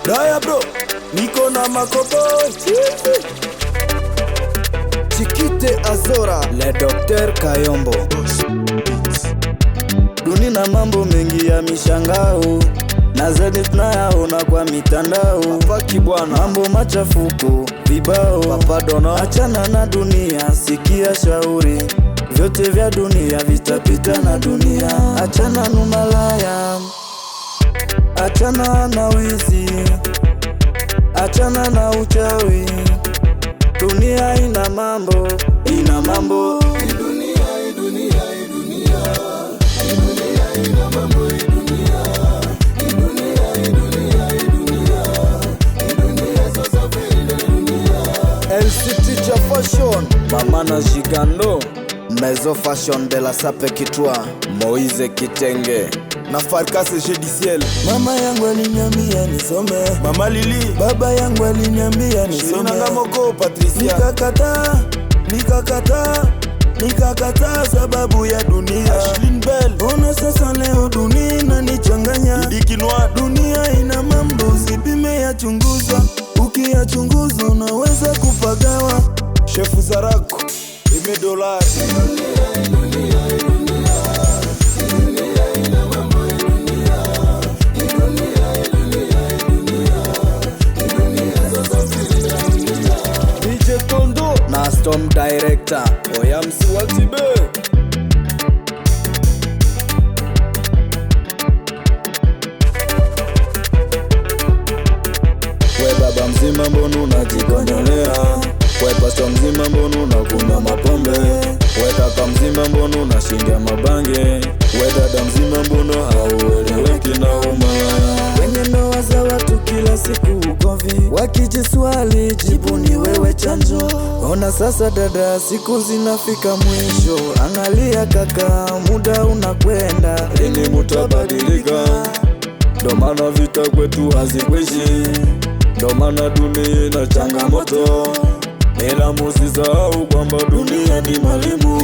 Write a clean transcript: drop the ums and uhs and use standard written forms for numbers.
Daya bro, niko na makopo Chikite Azora, le Dr. Kayombo. Dunia na mambo mengi ya mishangao, na zaidi tunayaona kwa mitandao. Paki bwana, mambo machafuko, vibao, papadono. Achana na dunia, sikia shauri, vyote vya dunia vitapita na dunia. Achana na malaya, achana na wizi, achana na uchawi. Dunia ina mambo, ina mambo. LCT cha fashion, Mama na Gigando, Maison Fashion de la Sape Kitwa, Moise Kitenge na Farkas Jediciel. Mama yangu aliniambia nisome, Mama Lili. Baba yangu aliniambia nisome, na Moko Patricia. Nikakataa sababu ya dunia. Ashlyn Bell. Ona sasa leo dunia inanichanganya. Dikinwa, dunia ina mambo usipime yachunguza. Ukiyachunguza unaweza kupagawa. Shefu Zarako, $1 DJ Tondo na Storm Director Oyamsi Watibe. We baba mzima mbona unajikonyolea? We pastor mzima mbona unakunywa mapombe? We kaka mzima mbona unashindia mabange? We dada mzima mbona haueleweki na umalaya? Kwenye ndoa za watu kila siku ugomvi, wakijiswali jibu ni wewe chanjo. Ona sasa dada, siku zinafika mwisho. Angalia kaka, muda unakwenda, lini mutabadilika? Ndo maana vita kwetu hazikwishi, ndo maana dunia ina changamoto. Ila musisahau kwamba dunia ni mwalimu.